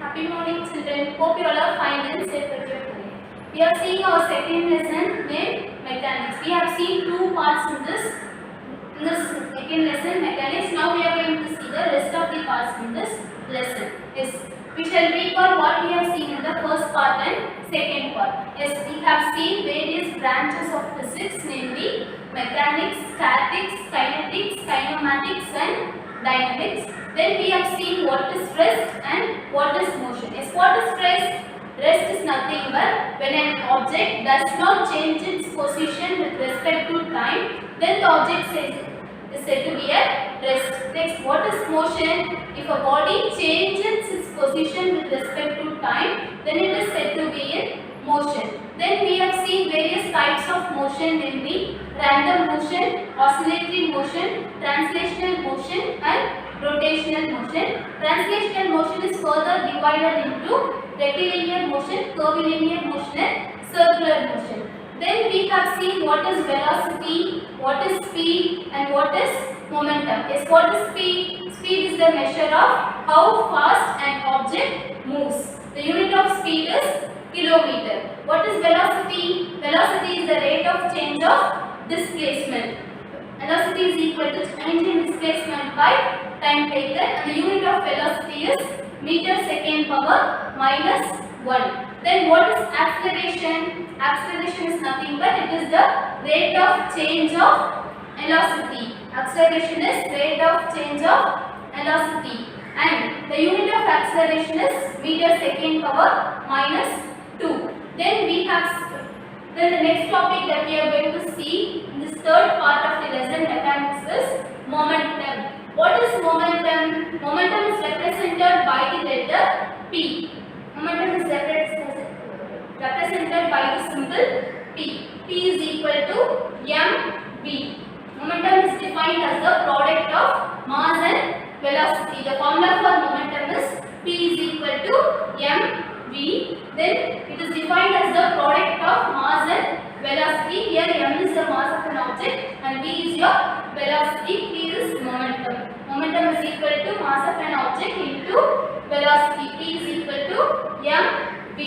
Happy morning, children. Hope you all are fine and safe at your home. We are seeing our second lesson named mechanics. We have seen two parts in this second lesson, mechanics. Now we are going to see the rest of the parts in this lesson. Yes, we shall recall what we have seen in the first part and second part. Yes, we have seen various branches of physics, namely mechanics, statics, kinetics, kinematics, and dynamics. Then we have seen what is rest and what is motion. Yes, what is rest? Rest is nothing but when an object does not change its position with respect to time, then the object is said to be at rest. Next, what is motion? If a body changes its position with respect to time, then it is said to be in motion. Then we have seen various types of motion, namely random motion, oscillatory motion, translational motion, and rotational motion. Translational motion is further divided into rectilinear motion, curvilinear motion, and circular motion. Then we have seen what is velocity, what is speed, and what is momentum. Yes, what is speed? Speed is the measure of how fast an object moves. The unit of speed is kilometer. What is velocity? Velocity is the rate of change of displacement. Velocity is equal to change in displacement by time taken, and the unit of velocity is meter second power minus 1. Then what is acceleration? Acceleration is nothing but it is the rate of change of velocity. Acceleration is rate of change of velocity, and the unit of acceleration is meter second power minus 2. Then the next topic that we are going to see in this third part of the lesson mechanics is momentum. What is momentum? Momentum is represented by the letter P. Momentum is represented by the symbol P. P is equal to mv. Momentum is defined as the product of mass and velocity. The formula for momentum is P is equal to mv. Then it is defined as the product of mass and velocity. Here m is the mass of an object and v is your velocity. P is momentum. Momentum is equal to mass of an object into velocity. P is equal to mv.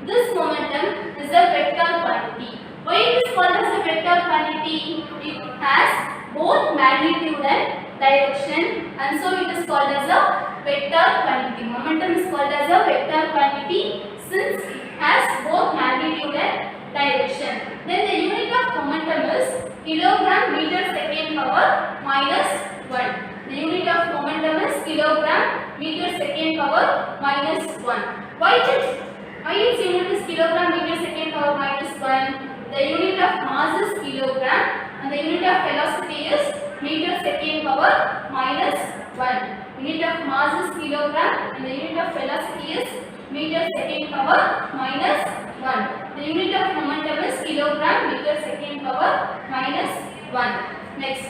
This momentum is a vector quantity. Why it is called as a vector quantity? It has both magnitude and direction, and so it is called as a vector quantity. Momentum is called as a vector quantity since it has both magnitude and direction. Then the unit of momentum is kilogram meter second power minus 1. The unit of momentum is kilogram meter second power minus 1. Why its unit is kilogram meter second power minus 1? The unit of mass is kilogram and the unit of velocity is meter second power minus 1. Unit of mass is kilogram and the unit of velocity is meter second power minus 1. The unit of momentum is kilogram meter second power minus 1. Next,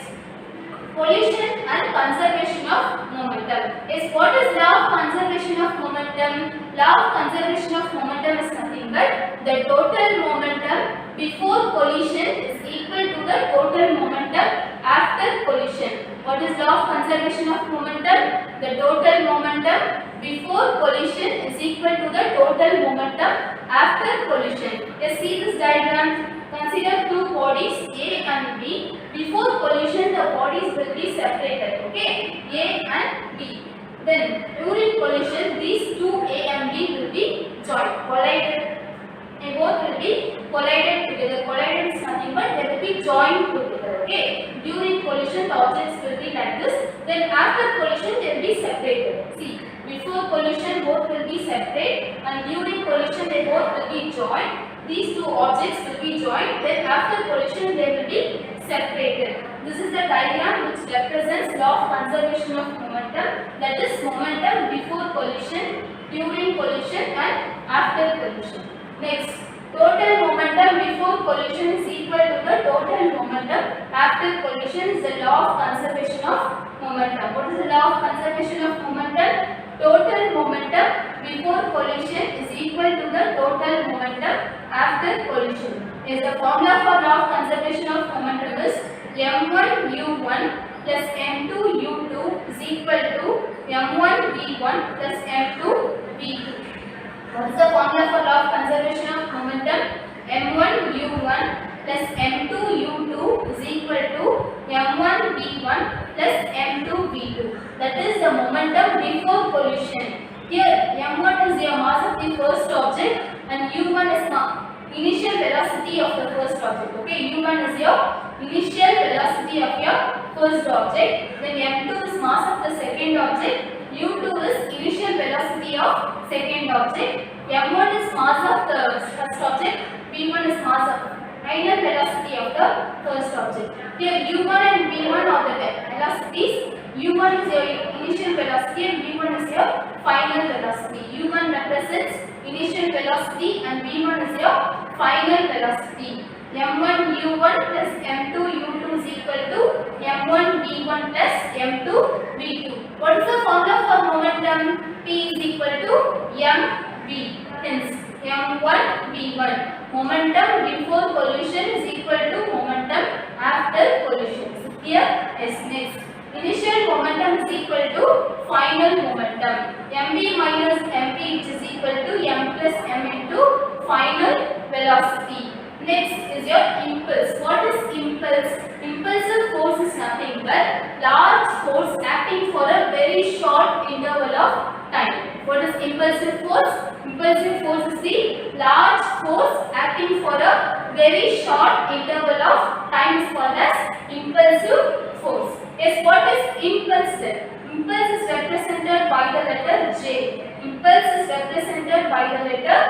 collision and conservation of momentum. Yes, what is law of conservation of momentum? Law of conservation of momentum is nothing but the total momentum before collision is equal to the total momentum after collision. What is law of conservation of momentum? The total momentum before collision is equal to the total momentum after collision. Yes, see this diagram. Consider two bodies A and B. Before collision, the bodies will be separated. Okay, A and B. Then during collision, these two A and B will be collided. They both will be collided together. Collided is nothing but they will be joined together. Okay. During collision, the objects will be like this. Then after collision, they will be separated. See, before collision, both will be separate, and during collision, they both will be joined. These two objects will be joined. Then after collision, they will be separated. This is the diagram which represents law of conservation of momentum. That is momentum before collision, during collision, and after collision. Next, total momentum before collision is equal to the total momentum after collision is the law of conservation of momentum. What is the law of conservation of momentum? Total momentum before collision is equal to the total momentum after collision. Yes, the formula for law of conservation of momentum is m1 u1 plus m2 u2 is equal to m1 v1 plus m2 v2. u1 plus m2 u2 is equal to m1 v1 plus m2 v2. That is the momentum before collision. Here m1 is the mass of the first object and u1 is initial velocity of the first object. Okay, u1 is your initial velocity of your first object. Then m2 is mass of the second object. u2 is initial velocity of second object. m1 is mass of the first object. v1 is mass of final velocity of the first object. Here u1 and v1 are the velocities. u1 is your initial velocity and v1 is your final velocity. u1 represents initial velocity and v1 is your final velocity. m1 u1 plus m2 u2 is equal to m1 v1 plus m2 v2. What is the formula for momentum? P is equal to mv. Hence m1 v1. Momentum before collision is equal to momentum after collision. So here S next. Initial momentum is equal to final momentum. mv minus mv, which is equal to m plus m into final velocity. Next is your impulse. What is impulse? Impulsive force is nothing but large force acting for a very short interval of time. What is impulsive force? Impulsive force is the large force acting for a very short interval of time is called as impulsive force. Yes, what is impulse then? Impulse is represented by the letter J. Impulse is represented by the letter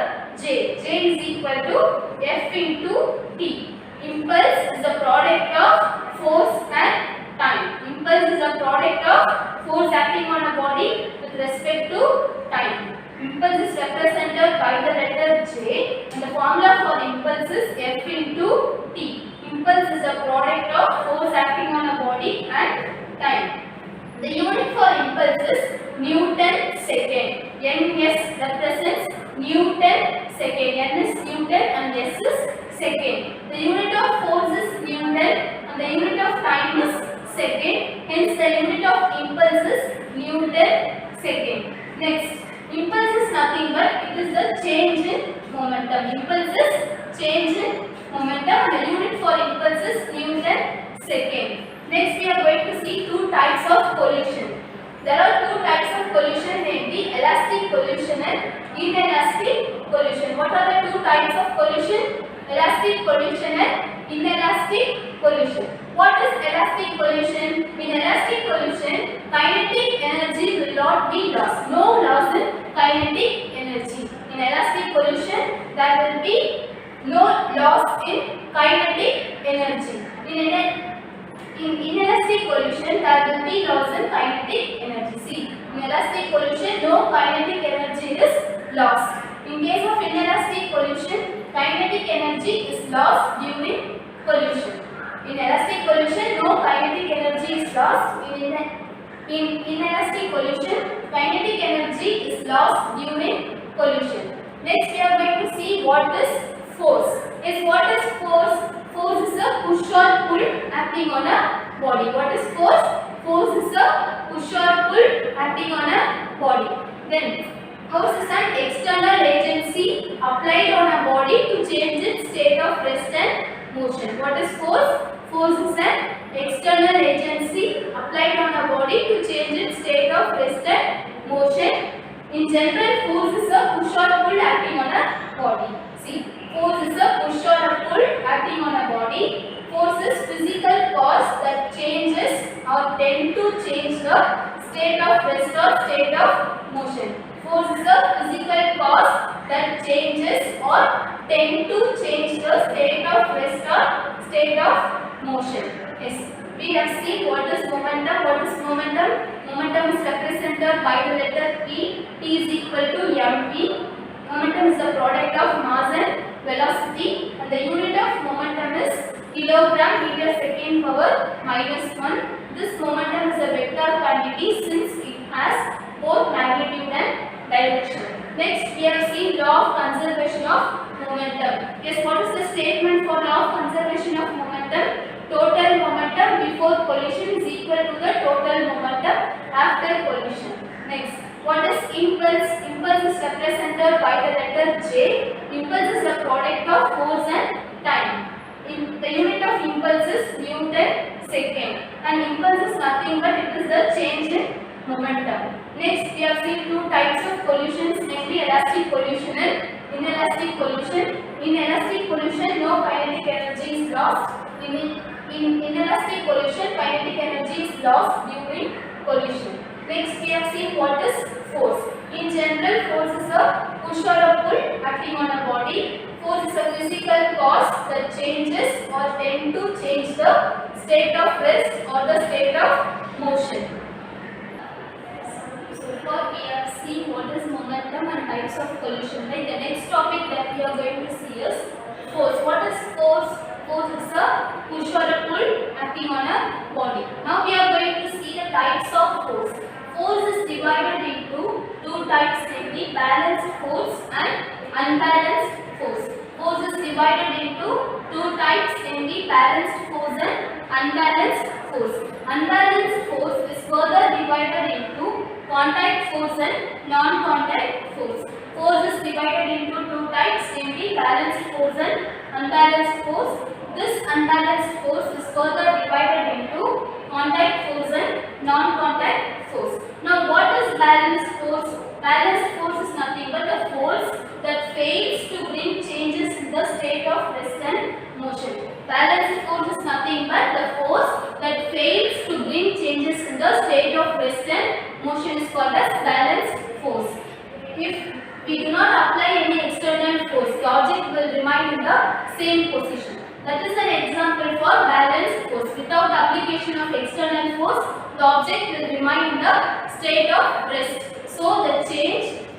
J. J is equal to F into T. Impulse is the product of force and time. Impulse is the product of force acting on a body with respect to time. Impulse is represented by the letter J and the formula for impulse is F into T. Impulse is the product of force acting on a body and time. The unit for impulse is Newton second. Ns represents Newton second. N is Newton and S is second. The unit of force is Newton and the unit of time is second. Hence the unit of impulse is Newton second. Next, impulse is nothing but it is the change in momentum. Impulse is change in momentum. The unit for impulse is Newton second. Next, we are going to see two types of collision. There are two types of collision, namely elastic collision and inelastic collision. What are the two types of collision? Elastic collision and inelastic collision. What is elastic collision? In elastic collision, kinetic energy will not be lost. No loss in kinetic energy. In elastic collision, there will be no loss in kinetic energy. In inelastic collision, there will be loss in kinetic energy. See, in elastic collision, no kinetic energy is lost. In case of inelastic collision, kinetic energy is lost during collision. In elastic collision, no kinetic energy is lost. In inelastic collision, kinetic energy is lost during collision. Next, we are going to see what is force. Yes, what is force? Force is a push or pull acting on a body. What is force? Force is a push or pull acting on a body. Then, force is an external agency applied on a body to change its state of rest and motion. What is force? Force is an external agency applied on a body to change its state of rest and motion. In general, force is a push or pull acting on a body. See, force is a push or a pull acting on a body. Force is physical cause that changes or tend to change the state of rest or state of motion. Force is a physical cause that changes or tend to change the state of rest or state of motion. Yes, we have seen what is momentum. What is momentum? Momentum is represented by the letter P. T is equal to mv. Momentum is the product of mass and velocity, and the unit of momentum is kilogram meter second power minus 1. This momentum is a vector quantity since it has both magnitude and direction. Next, we have seen law of conservation of momentum. Yes, what is the statement for law of conservation of momentum? Total momentum before collision is equal to the total momentum after collision. Next, what is impulse? Impulse is represented by the letter J. Impulse is the product of force and time. In the unit of impulse is Newton second, and impulse is nothing but it is the change in momentum. Next, we have seen two types of collisions, namely elastic collision and inelastic collision. In elastic collision, no kinetic energy is lost. In inelastic collision, kinetic energy is lost during collision. Next, we have seen what is force. In general, force is a push or a pull acting on a body. Force is a physical cause that changes or tend to change the state of rest or the state of motion. So far we have seen what is momentum and types of collision. Right? The next topic that we are going to see is force. What is force? Force is a push or a pull acting on a body. Now we are going to see the types of force. Force is divided into two types, namely balanced force and unbalanced force. Force is divided into two types, namely balanced force and unbalanced force. Unbalanced force is further divided into contact force and non-contact force. Force is divided into two types, namely balanced force and unbalanced force. This unbalanced force is further divided into contact force and non-contact force. Now, what is balanced force? Balanced force is nothing but a force that fails to bring changes in the state of rest and motion. Balanced force is nothing but the force that fails to bring changes in the state of rest and motion is called as balanced force. If we do not apply any external force, the object will remain in the same position. That is an example for balanced force. Without application of external force, the object will remain in the state of rest. So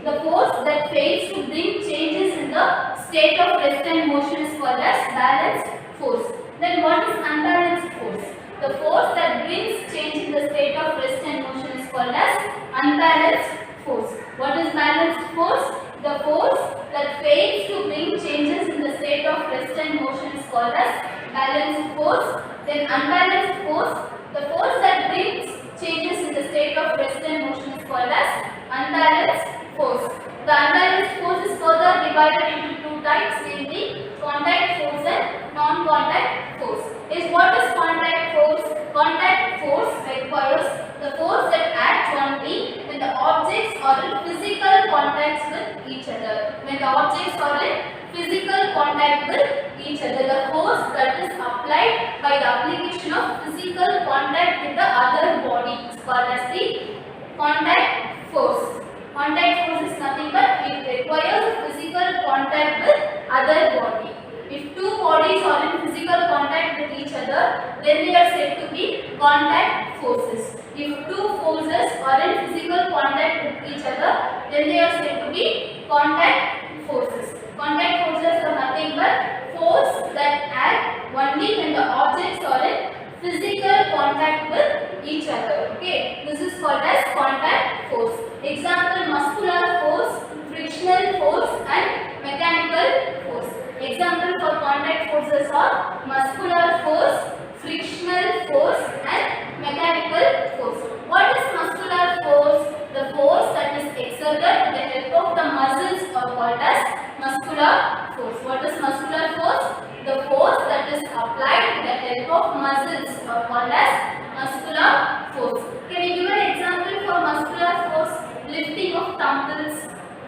the force that fails to bring changes in the state of rest and motion is called as balanced force. Then what is unbalanced force? The force that brings change in the state of rest and motion is called as unbalanced force. What is balanced force? The force that fails to bring changes in the state of rest and motion is called as balanced force. Then unbalanced force, the force that brings changes in the state of rest and motion is called as unbalanced force. The unbalanced force is further divided into two types, namely contact force and non-contact force. What is contact force? Contact force requires the force that acts only when the objects are in physical contact with each other. When the objects are in physical contact with each other, the force that is applied by the application of physical contact with the other body is called as the contact force. Contact force is nothing but it requires physical contact with other body. If two bodies are in physical contact with each other, then they are said to be contact forces. If two forces are in physical contact with each other, then they are said to be contact forces. Contact forces are nothing but force that act only when the objects are in physical contact with each other. Okay, this is called as contact force. Example: muscular force, frictional force, and mechanical force. Example for contact forces are muscular force, frictional force, and mechanical force. What is muscular force? The force that is exerted with the help of the muscles are called as muscular force. What is muscular force? The force that is applied with the help of muscles are called as muscular force. Can you give an example for muscular force? Lifting of dumbbells,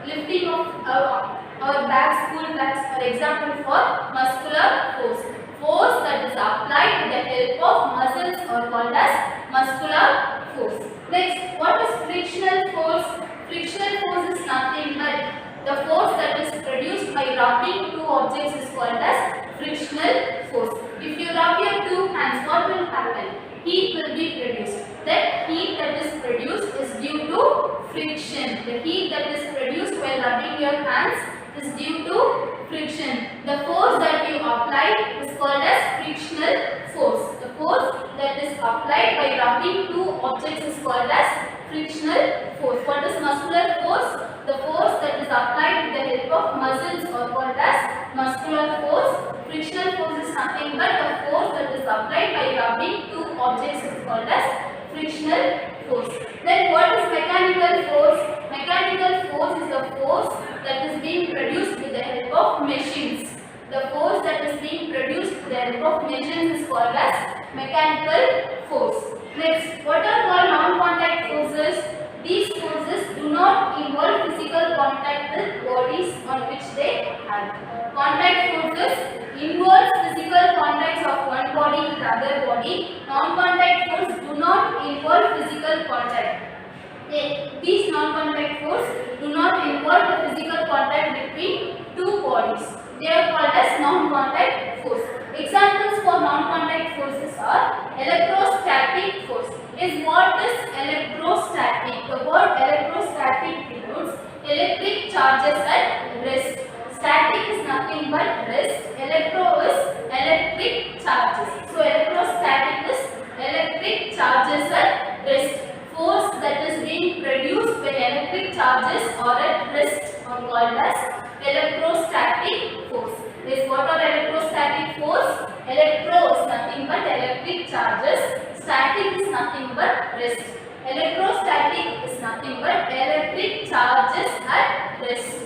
lifting of our bags, school bags are example for muscular force. Force that is applied with the help of muscles are called as muscular force. Next, what is frictional force? Frictional force is nothing but the force that is produced by rubbing two objects is called as frictional force. If you rub your two hands, what will happen? Heat will be produced. That heat that is produced is due to friction. The heat that is produced while rubbing your hands is due to friction. The force that you apply is called as frictional force. The force that is applied by rubbing two objects is called as frictional force. What is muscular force? The force that is applied with the help of muscles are called as muscular force. Frictional force is nothing but the force that is applied by rubbing two objects is called as frictional force. Then what is mechanical force? Mechanical force is the force that is being produced with the help of machines. The force that is being produced with the help of machines is called as mechanical force. Next, what are called non-contact forces? These forces do not involve physical contact with bodies on which they act. Contact forces involve physical contacts of one body with other body. Non-contact force do not involve physical contact. These non-contact force do not involve the physical contact between two bodies. They are called as non-contact force. Examples for non-contact forces are electrostatic force. Is what is electrostatic? The word electrostatic denotes electric charges at rest. Static is nothing but rest. Electro is electric charges. So electrostatic is electric charges at rest. Force that is being produced when electric charges are at rest are called as electrostatic force. Is what are electrostatic force? Electro is nothing but electric charges. Static is nothing but rest. Electrostatic is nothing but electric charges at rest.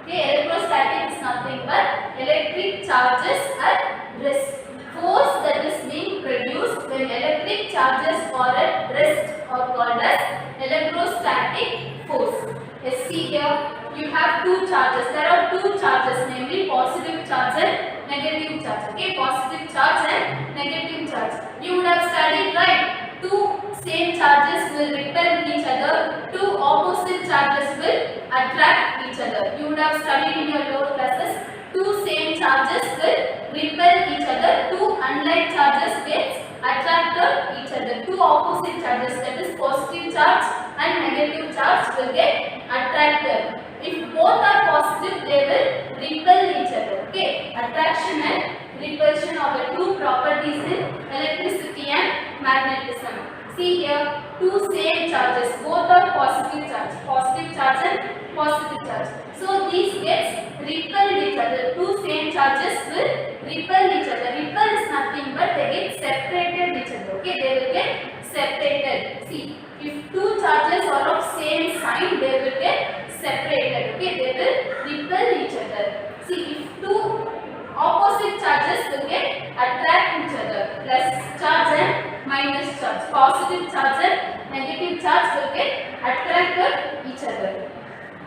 Okay, electrostatic is nothing but electric charges at rest. Force that is being produced when electric charges are at rest are called as electrostatic force. Yes, see here, you have two charges. There are two charges, namely positive charge and negative charge. Okay, positive charge and negative charge. You would have studied, right? Two same charges will repel each other. Two opposite charges will attract each other. You would have studied in your lower classes. Two same charges will repel each other. Two unlike charges get attracted each other. Two opposite charges, that is positive charge and negative charge, will get attracted. If both are positive, they will repel each other. Okay, attraction and repulsion are the two properties in electricity and magnetism. See here, two same charges, both are positive charge and positive charge. So these gets repelled each other. Two same charges will repel each other. Repel is nothing but they get separated each other. Okay, they will get separated. See, if two charges are of same sign, they will get separated. Okay, they will repel each other. See, if two opposite charges will get attract each other, plus charge and minus charge. Positive charge and negative charge will get attracted each other.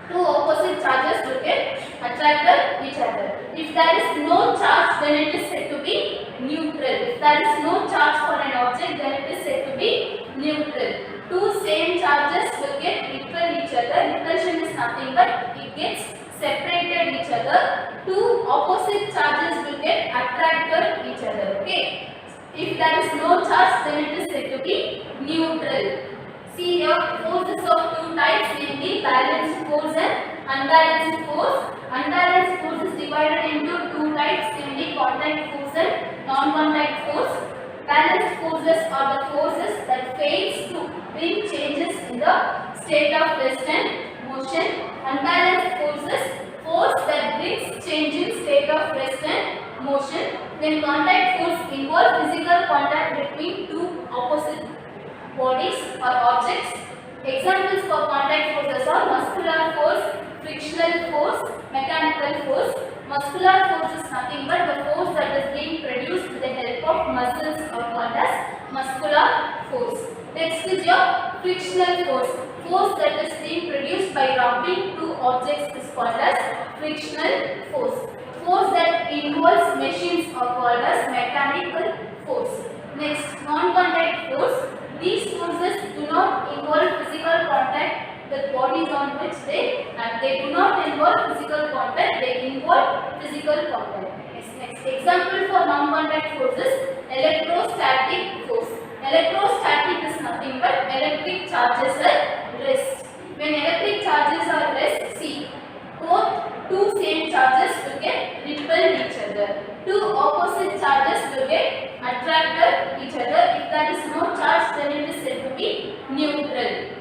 Two opposite charges will get attracted each other. If there is no charge, then it is said to be neutral. If there is no charge for an object, then it is said to be neutral. Two same charges will get repel each other. Repulsion is nothing but it gets separated each other. Two opposite charges will get attracted each other. Okay. If there is no charge, then it is said to be neutral. See here, forces of two types, namely balanced force and unbalanced force. Unbalanced force is divided into two types, namely contact force and non-contact force. Balanced forces are the forces that fails to bring changes in the state of rest and motion. Unbalanced forces, force that brings change in state of rest and motion. Then contact force involve physical contact between two opposite bodies or objects. Examples for contact forces are muscular force, frictional force, mechanical force. Muscular force is nothing but the force that is being produced with the help of muscles are called as muscular force. Next is your frictional force. Force that is being produced by rubbing two objects is called as frictional force. Force that involves machines are called as mechanical force. Next, non-contact force. These forces do not involve physical contact with bodies on which they act. They do not involve physical contact, they involve physical contact. Next example for non-contact forces, electrostatic force. Electrostatic is nothing but electric charges at rest. When electric charges are rest, see, both two same charges will get repelled each other. Two opposite charges will get attracted each other. If there is no charge, then it is said to be neutral.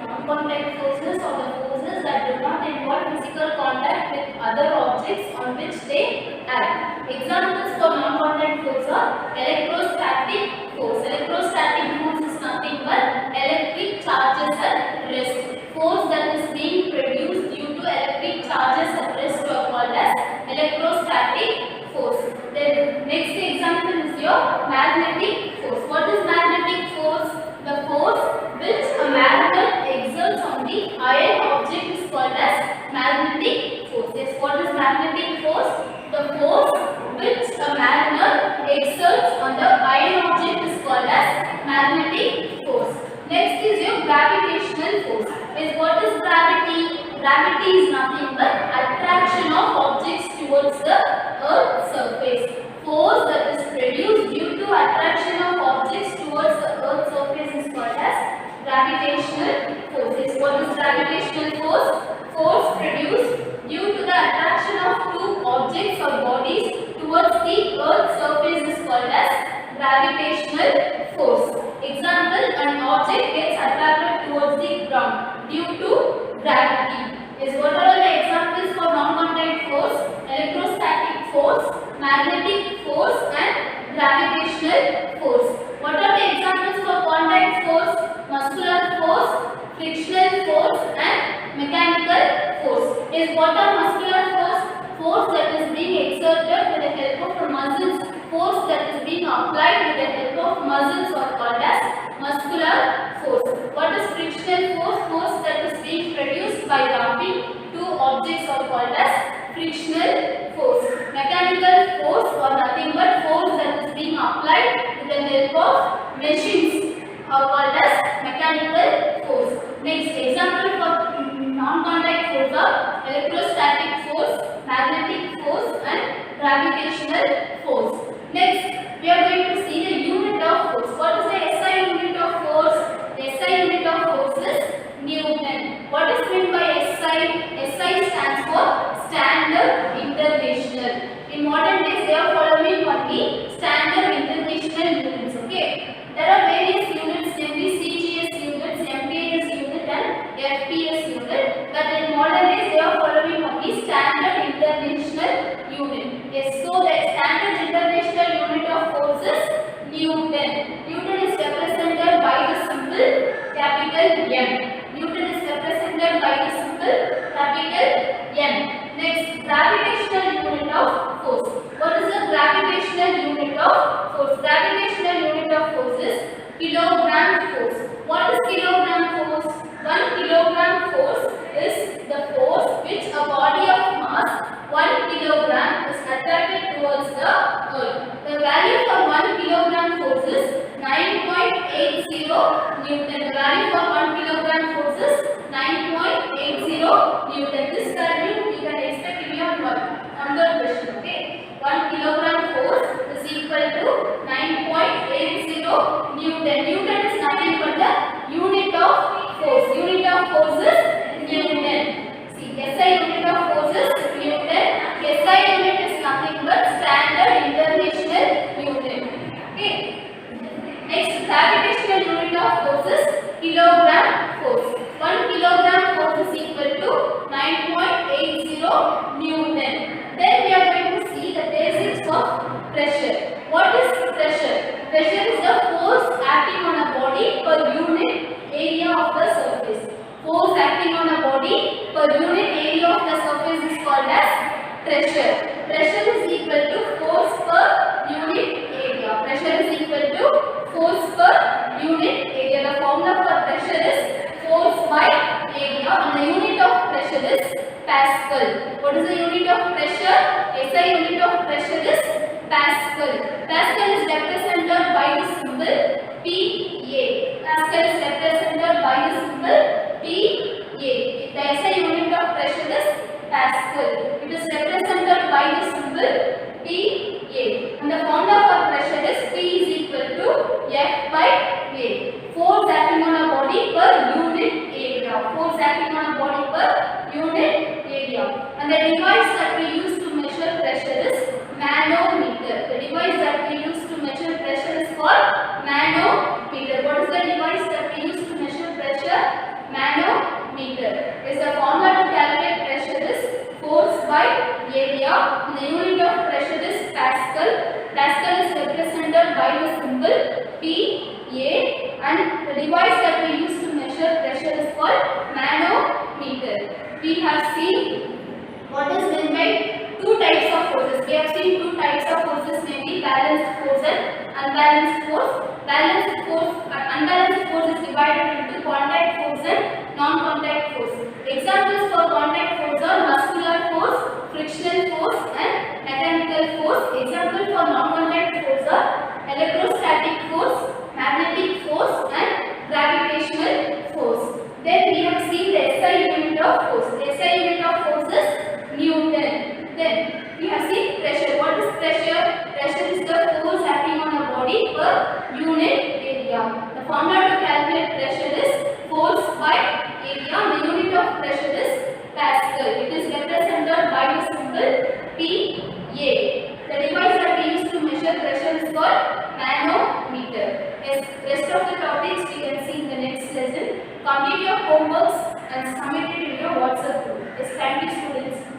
Non-contact forces are the forces that do not involve physical contact with other objects on which they act. Examples for non-contact force are electrostatic force. Electrostatic force is nothing but electric charges at rest. Force that is being produced due to electric charges at rest are called as electrostatic your magnetic force. What is magnetic force? The force which a magnet exerts on the iron object is called as magnetic force. Yes, what is magnetic force? The force which a magnet exerts on the iron object is called as magnetic force. Next is your gravitational force. Is what is gravity? Gravity is nothing but attraction of objects towards the earth's surface. Force that is produced due to attraction of objects towards the earth's surface is called as gravitational force. Is what is gravitational force? Force produced due to the attraction of two objects or bodies towards the earth's surface is called as gravitational force. Example, an object gets attracted towards the ground due to gravity. Is what are the examples for non-contact force? Electrostatic force, magnetic force and gravitational force. What are the examples for contact force? Muscular force, frictional force and mechanical force. Is what are muscular force? Force that is being exerted with the help of muscles. Force that is being applied with the help of muscles are called as muscular force. What is frictional force? Force that is being produced by rubbing two objects are called as frictional force. Mechanical force or nothing but force that is being applied with the help of machines are called as mechanical force. Next example for non-contact force are electrostatic force, magnetic force and gravitational force. Next, we are going to see the unit of force. What is the SI unit of force? The SI unit of force is Newton. What is meant by SI? SI stands for Standard International. In modern days, they are following only Standard International units. Okay. There are various units, CGS units, MPS unit and FPS unit. But in modern days, they are following only Standard International unit. Yes, so the Standard International unit of force is Newton. Newton is represented by the symbol capital N. Newton is represented by the symbol capital N. Next, gravitational unit of force. What is the gravitational unit of force? Gravitational unit of force is kilogram force. What is kilogram force? 1 kilogram force is the force which a body of mass 1 kilogram is attracted towards the earth. The value for 1 kilogram force is 9.80 Newton. The value for 1 kilogram force is 9.80 Newton. This value you can expect in your another question. Okay, 1 kilogram force is equal to 9.80 Newton. Newton is nothing but the unit of force. Unit of force is Newton. See, SI unit of force is Newton. SI unit is nothing but Standard International unit. Okay. Next, gravitational unit of force is kilogram force. 1 kilogram force is equal to 9.80 Newton. Then we are going to see the basics of pressure. What is pressure? Pressure is the force acting on a body per unit area of the surface. Force acting on a body per unit area of the surface is called as pressure. Pressure is equal to force per unit area. Pressure is equal to force per unit area. The formula for pressure is force by area and the unit of pressure is Pascal. What is the unit of pressure? SI unit of pressure is Pascal. Pascal is represented by the symbol PA. Pascal is represented by the symbol PA. The SI unit of pressure is Pascal. It is represented by the symbol PA. And the formula for pressure is P is equal to F by A. Force acting on a body per unit area. Force acting on a body per unit area. And the device that we use to measure pressure is manometer. The device that we use to measure pressure is called manometer. What is the device that we use to measure pressure? Manometer. Is the formula to calculate pressure is force by area. And the unit of pressure is Pascal. Pascal is represented by the symbol PA. And the device that we use to measure pressure is called manometer. We have seen what is meant by two types of forces. We have seen two types of forces, maybe balanced force and unbalanced force. Unbalanced force is divided into contact force and non-contact force. Examples for contact force are muscular force, frictional force and mechanical force. Example for non-contact force are electrostatic force, magnetic force and gravitational force. Then we have seen the SI unit of force. The SI unit of force is Newton. Then we have seen pressure. What is pressure? Pressure is the force acting on a body per unit area. The formula to calculate pressure is force by area. The unit of pressure is Pascal. It is represented by the symbol PA. The device that we use to measure pressure is called manometer. Yes, rest of the topics we can see in the next lesson. Complete your homeworks and submit it in your WhatsApp group. Yes, thank you students.